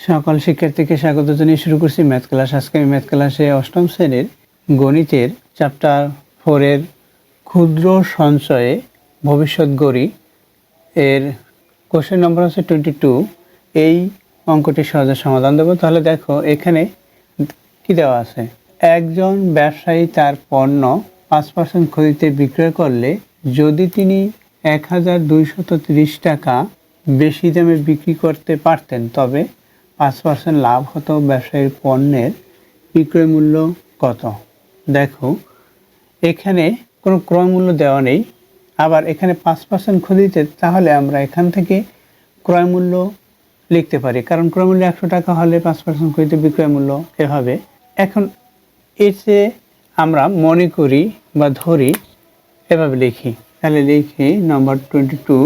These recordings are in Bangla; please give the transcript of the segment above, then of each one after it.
সকল শিক্ষার্থীকে স্বাগত জানিয়ে শুরু করছি ম্যাথ ক্লাস। আজকে আমি ম্যাথ ক্লাসে অষ্টম শ্রেণীর গণিতের চ্যাপ্টার 4 এর ক্ষুদ্র সঞ্চয়ে ভবিষ্যৎ গড়ি এর কোশ্চেন নম্বর হচ্ছে 22। এই অঙ্কটি সহজে সমাধান দেবো। তাহলে দেখো এখানে কি দেওয়া আছে, একজন ব্যবসায়ী তার পণ্য 5% ক্ষতিতে বিক্রয় করলে যদি তিনি 1230 টাকা বেশি দামে বিক্রি করতে পারতেন তবে 5% লাভ হতো। ব্যবসায়ীর পণ্যের বিক্রয় মূল্য কত? দেখো এখানে কোনো ক্রয় মূল্য দেওয়া নেই, আবার এখানে 5% ক্ষতিতে, তাহলে আমরা এখান থেকে ক্রয় মূল্য লিখতে পারি, কারণ ক্রয় মূল্য 100 টাকা হলে 5% ক্ষতিতে বিক্রয় মূল্য এভাবে। এখন এসে আমরা মনে করি বা ধরি এভাবে লিখি, তাহলে লিখি নম্বর 22,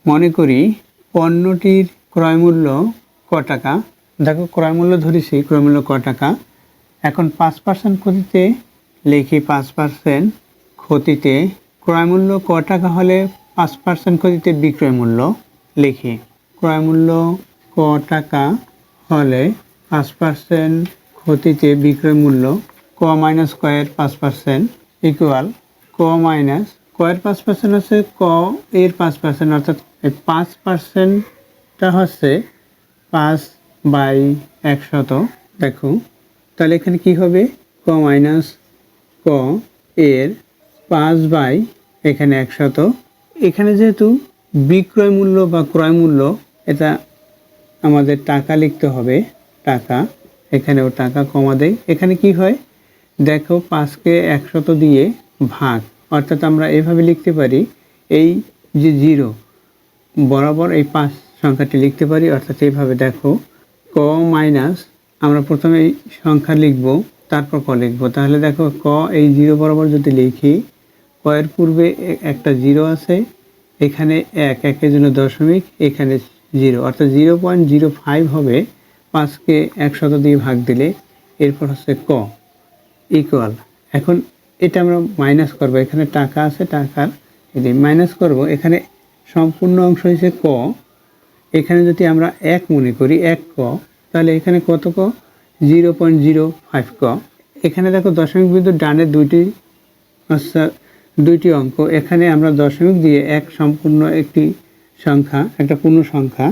মনে করি পণ্যটির ক্রয় মূল্য ক টাকা। দেখো ক্রয় মূল্য ধরেছি, ক্রয় মূল্য ক টাকা। এখন 5% ক্ষতিতে লিখি 5% ক্ষতিতে ক্রয় মূল্য ক টাকা হলে 5% ক্ষতিতে বিক্রয় মূল্য লিখি। ক্রয় মূল্য ক টাকা হলে 5% ক্ষতিতে বিক্রয় মূল্য ক মাইনাস ক এর 5% ইকুয়াল ক মাইনাস ক এর 5% আছে ক এর 5%, অর্থাৎ এই 5%টা হচ্ছে 5/100। দেখো তাহলে এখানে কি হবে, ক মাইনাস ক এর 5/, এখানে 100। এখানে যেহেতু বিক্রয় মূল্য বা ক্রয় মূল্য, এটা আমাদের টাকা লিখতে হবে, টাকা, এখানেও টাকা কমা দেয়। এখানে কি হয় দেখো 5কে 100 দিয়ে ভাগ, অর্থাৎ আমরা এভাবে লিখতে পারি, এই যে 0 বরাবর এই 5 সংখ্যাটি লিখতে পারি, অর্থাৎ এইভাবে। দেখো ক মাইনাস, আমরা প্রথমে এই সংখ্যা লিখব তারপর ক লিখব। তাহলে দেখো ক এই 0 বরাবর যদি লিখি, ক এর পূর্বে একটা 0 আছে, এখানে 1 একের জন্য দশমিক, এখানে 0, অর্থাৎ 0.05 হবে 5কে 100 দিয়ে ভাগ দিলে। এরপর হচ্ছে ক ইকুয়াল, এখন এটা আমরা মাইনাস করব, এখানে টাকা আছে, টাকার যদি মাইনাস করব, এখানে সম্পূর্ণ অংশ হয়েছে ক, এখানে যদি আমরা 1 মনে করি 1 ক, তাহলে এখানে কত ক, 0.05 ক। এখানে দেখো দশমিক বিন্দু ডানে দুইটি অঙ্ক, এখানে আমরা দশমিক দিয়ে এক সম্পূর্ণ একটি সংখ্যা, একটা পূর্ণ সংখ্যা,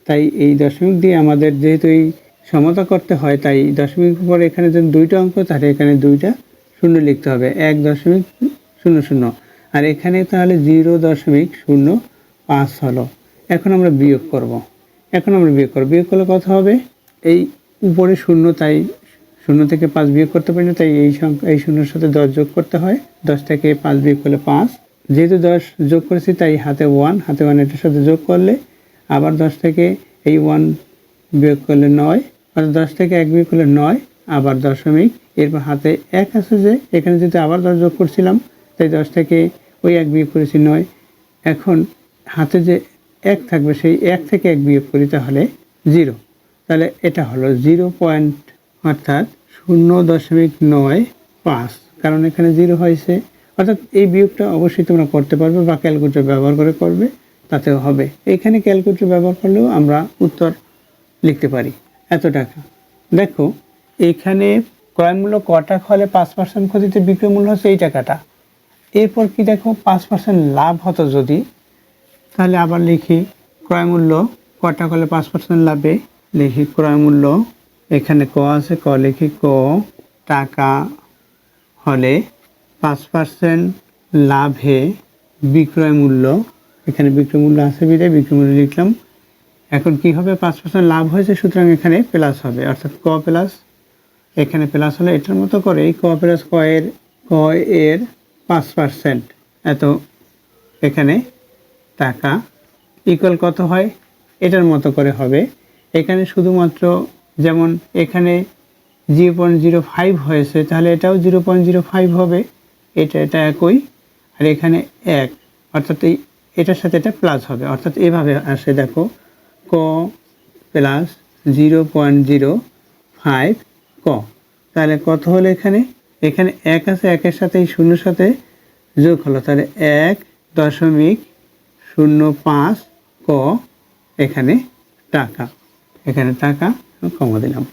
তাই এই দশমিক দিয়ে আমাদের যেহেতু এই সমতা করতে হয়, তাই দশমিক পরে এখানে যদি দুইটা অঙ্ক, তাহলে এখানে দুইটা শূন্য লিখতে হবে, 1.00, আর এখানে তাহলে 0.05 হলো। এখন আমরা বিয়োগ করব, বিয়োগ করলে কত হবে, এই উপরে শূন্য, তাই শূন্য থেকে 5 বিয়োগ করতে পারি না, তাই এই সংখ্যা, এই শূন্যের সাথে 10 যোগ করতে হয়, 10 থেকে 5 বিয়োগ করলে 5, যেহেতু 10 যোগ করেছি তাই হাতে 1, এটার সাথে যোগ করলে আবার 10 থেকে এই 1 বিয়োগ করলে 9, অর্থাৎ 10 থেকে 1 বিয়োগ করলে 9, আবার দশমিক, এরপর হাতে 1 আছে, যে এখানে যদি আবার 10 যোগ করছিলাম, তাই 10 থেকে ওই 1 বিয়োগ করেছি 9, এখন হাতে যে 1 থাকবে সেই 1 থেকে 1 বিয়োগ করি, তাহলে 0, তাহলে এটা হলো 0 পয়েন্ট, অর্থাৎ 0.95, কারণ এখানে 0 হয়েছে। অর্থাৎ এই বিয়োগটা অবশ্যই তোমরা করতে পারবে বা ক্যালকুলেটর ব্যবহার করে করবে, তাতেও হবে। এখানে ক্যালকুলেটর ব্যবহার করলেও আমরা উত্তর লিখতে পারি, এত টাকা। দেখো এখানে ক্রয় মূল্য ক টাকা হলে 5% ক্ষতিতে বিক্রয় মূল্য হচ্ছে এই টাকাটা। এরপর কি দেখো 5% লাভ হতো যদি, তাহলে আবার লিখি ক্রয় মূল্য ক টাকা হলে 5% লাভে লিখি ক্রয় মূল্য, এখানে ক আছে, ক লিখি ক টাকা হলে 5% লাভে বিক্রয় মূল্য, এখানে বিক্রয় মূল্য আছে বিদায় বিক্রয় মূল্য লিখলাম। এখন কি হবে, 5% লাভ হয়েছে, সুতরাং এখানে প্লাস হবে, অর্থাৎ ক প্লাস, এখানে প্লাস হলে এটার মতো করে ক প্লাস ক এর 5%, এত এখানে টাকা ইকুয়াল কত হয়, এটার মতো করে হবে। এখানে শুধুমাত্র যেমন এখানে 0.05 হয়েছে, তাহলে এটাও 0.05 হবে, এটা একই, আর এখানে 1, অর্থাৎ এটার সাথে এটা প্লাস হবে, অর্থাৎ এভাবে আসে। দেখো ক প্লাস 0.05 ক, তাহলে কত হলো, এখানে 1 আছে, 1-এর সাথে এই শূন্যের সাথে যোগ হলো, তাহলে 1.05 ক, এখানে টাকা, কমা দিলাম।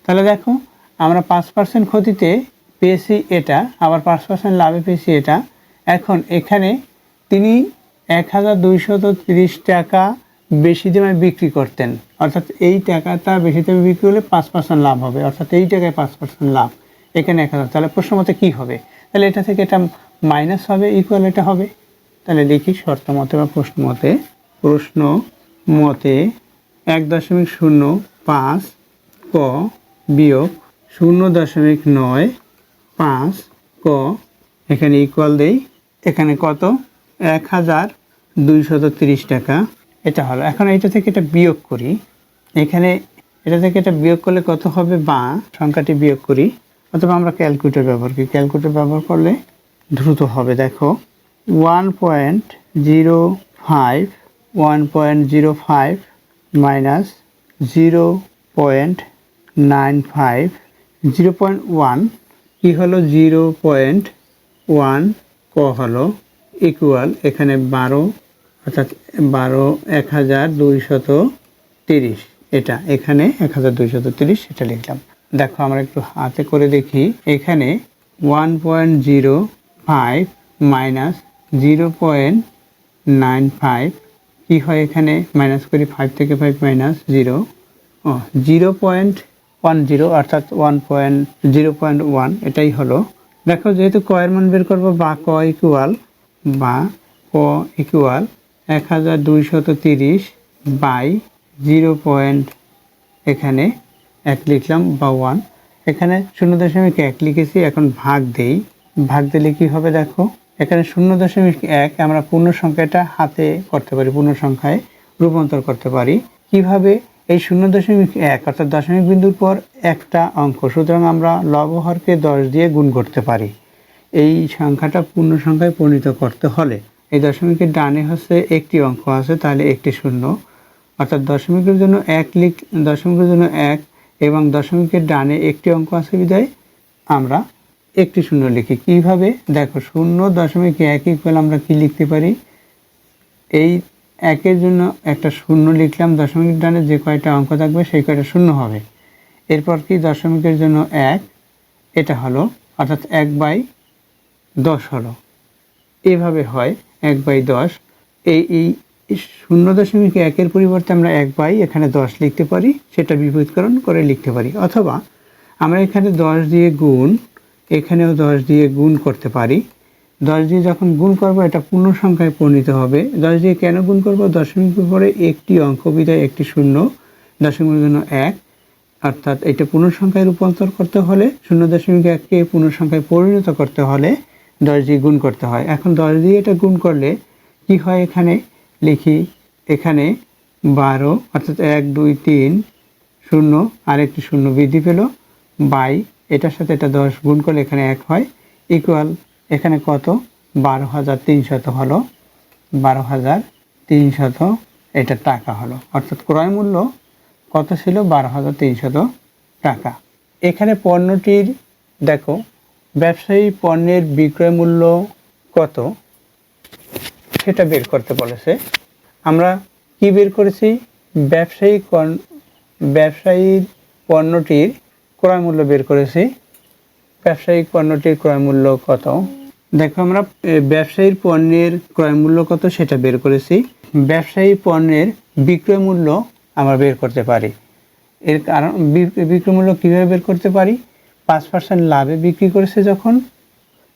তাহলে দেখো আমরা 5% ক্ষতিতে পেয়েছি এটা, আবার 5% লাভে পেয়েছি এটা। এখন এখানে তিনি 1230 টাকা বেশি দামে বিক্রি করতেন, অর্থাৎ এই টাকাটা বেশি দামে বিক্রি হলে 5% লাভ হবে, অর্থাৎ এই টাকায় 5% লাভ, এখানে 1000। তাহলে প্রশ্ন মতে কী হবে? তাহলে এটা থেকে এটা মাইনাস হবে, ইকুয়াল এটা হবে। তাহলে দেখি শর্ত মতে বা প্রশ্ন মতে। প্রশ্ন মতে 1.05 ক বিয়োগ 0.95 ক, এখানে ইকুয়াল দেই, এখানে কত 1230 টাকা এটা হলো। এখন এটা থেকে এটা বিয়োগ করি, এখানে এটা থেকে এটা বিয়োগ করলে কত হবে, বা সংখ্যাটি বিয়োগ করি, অথবা আমরা ক্যালকুলেটর ব্যবহার করি। ক্যালকুলেটর ব্যবহার করলে দ্রুত হবে। দেখো 1.05 মাইনাস 0.95, 0.1 কি হলো, 0.1 ক হলো ইকুয়াল, এখানে 12, অর্থাৎ 1230, এটা এখানে 1230 এটা লিখলাম। দেখো আমরা একটু হাতে করে দেখি, এখানে 1.05 মাইনাস 0.95 কি হয়, এখানে মাইনাস করি, 5 থেকে 5 মাইনাস 0, 0.10, অর্থাৎ 0.1 এটাই হলো। দেখো যেহেতু ক এর মান বের করবো, বা ক ইকুয়াল 1230 বাই 0. এখানে 1 লিখলাম বা 1, এখানে 0.1 লিখেছি। এখন ভাগ দেই, ভাগ দিলে কি হবে, দেখো এখানে 0.1 আমরা পূর্ণ সংখ্যাটা হাতে করতে পারি, পূর্ণ সংখ্যায় রূপান্তর করতে পারি। কিভাবে, এই 0.1 অর্থাৎ দশমিক বিন্দুর পর একটা অঙ্ক, সুতরাং আমরা লব হরকে 10 দিয়ে গুণ করতে পারি। এই সংখ্যাটা পূর্ণ সংখ্যায় পরিণত করতে হলে এই দশমিকের ডানে হচ্ছে একটি অঙ্ক আছে, তাহলে একটি শূন্য, অর্থাৎ দশমিকের জন্য 1 এবং দশমিকের ডানে একটি অঙ্ক আছে বিধায় আমরা একটি শূন্য লিখি। কিভাবে, দেখো 0.1 ইকুয়াল আমরা কি লিখতে পারি, এই 1-এর জন্য একটা শূন্য লিখলাম, দশমিকের ডানে যে কয়টা অঙ্ক থাকবে সেই কয়টা শূন্য হবে। এরপর কি দশমিকের জন্য 1, এটা হলো, অর্থাৎ 1/10 হলো। এভাবে হয় 1/10। এই 0.1-এর পরিবর্তে আমরা 1/এখানে 10 লিখতে পারি, সেটা বিপরীতকরণ করে লিখতে পারি। অথবা আমরা এখানে 10 দিয়ে গুণ, এখানেও 10 দিয়ে গুণ করতে পারি। 10 দিয়ে যখন গুণ করব এটা পূর্ণ সংখ্যায় পরিণত হবে। 10 দিয়ে কেন গুণ করব, দশমিকের পরে একটি অঙ্ক বিধায় একটি শূন্য, দশমিকের জন্য 1, অর্থাৎ এটা পূর্ণ সংখ্যায় রূপান্তর করতে হলে 0.1কে পূর্ণ সংখ্যায় পরিণত করতে হলে 10 দিয়ে গুণ করতে হয়। এখন 10 দিয়ে এটা গুণ করলে কি হয়, এখানে লিখি, এখানে 12, অর্থাৎ 1 2 3 0 আর একটি শূন্য বৃদ্ধি পেল, বাই এটার সাথে এটা 10 গুণ করলে এখানে 1 হয়, ইকুয়াল এখানে কত, 12,300 হলো, 12,300 এটা টাকা হলো। অর্থাৎ ক্রয় মূল্য কত ছিল, 12,300 টাকা। এখানে পণ্যটির দেখো ব্যবসায়ী পণ্যের বিক্রয় মূল্য কত সেটা বের করতে বলেছে। আমরা কি বের করেছি, ব্যবসায়ীর পণ্যটির ক্রয় মূল্য বের করেছি। ব্যবসায়িক পণ্যটির ক্রয় মূল্য কত, দেখো আমরা ব্যবসায়ীর পণ্যের ক্রয় মূল্য কত সেটা বের করেছি। ব্যবসায়ী পণ্যের বিক্রয় মূল্য আমরা বের করতে পারি। এর কারণ বিক্রয় মূল্য কীভাবে বের করতে পারি, 5% লাভে বিক্রি করেছে যখন,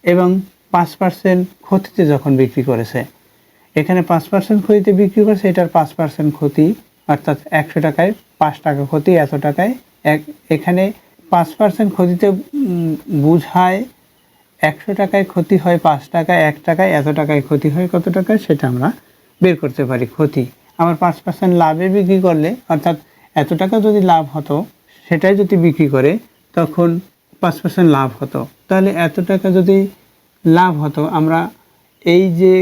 এবং 5% ক্ষতিতে যখন বিক্রি করেছে। এখানে 5% ক্ষতিতে বিক্রি করেছে, এটার 5% ক্ষতি, অর্থাৎ 100 টাকায় 5 টাকা ক্ষতি, এত টাকায় এখানে 5% ক্ষতিতে বুঝায় 100 টাকায় ক্ষতি হয় 5 টাকায়, 1 টাকায়, এত টাকায় ক্ষতি হয় কত টাকায় সেটা আমরা বের করতে পারি ক্ষতি। আবার 5% লাভে বিক্রি করলে, অর্থাৎ এত টাকা যদি লাভ হতো সেটাই যদি বিক্রি করে তখন 5% লাভ হতো। তাহলে এত টাকা যদি লাভ হতো, আমরা এই যে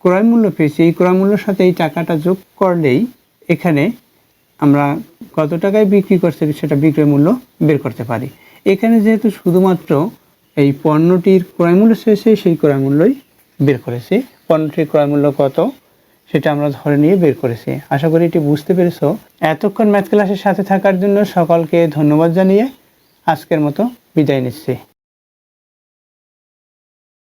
ক্রয় মূল্য পেয়েছি এই ক্রয় মূল্যের সাথে এই টাকাটা যোগ করলেই এখানে আমরা কত টাকায় বিক্রি করছি সেটা বিক্রয় মূল্য বের করতে পারি। এখানে যেহেতু শুধুমাত্র এই পণ্যটির ক্রয় মূল্য শেষে সেই ক্রয় মূল্যই বের করেছি। পণ্যটির ক্রয় মূল্য কত সেটা আমরা ধরে নিয়ে বের করেছি। আশা করি এটি বুঝতে পেরেছো। এতক্ষণ ম্যাথ ক্লাসের সাথে থাকার জন্য সকলকে ধন্যবাদ জানিয়ে আজকের মতো বিদায় নিচ্ছি।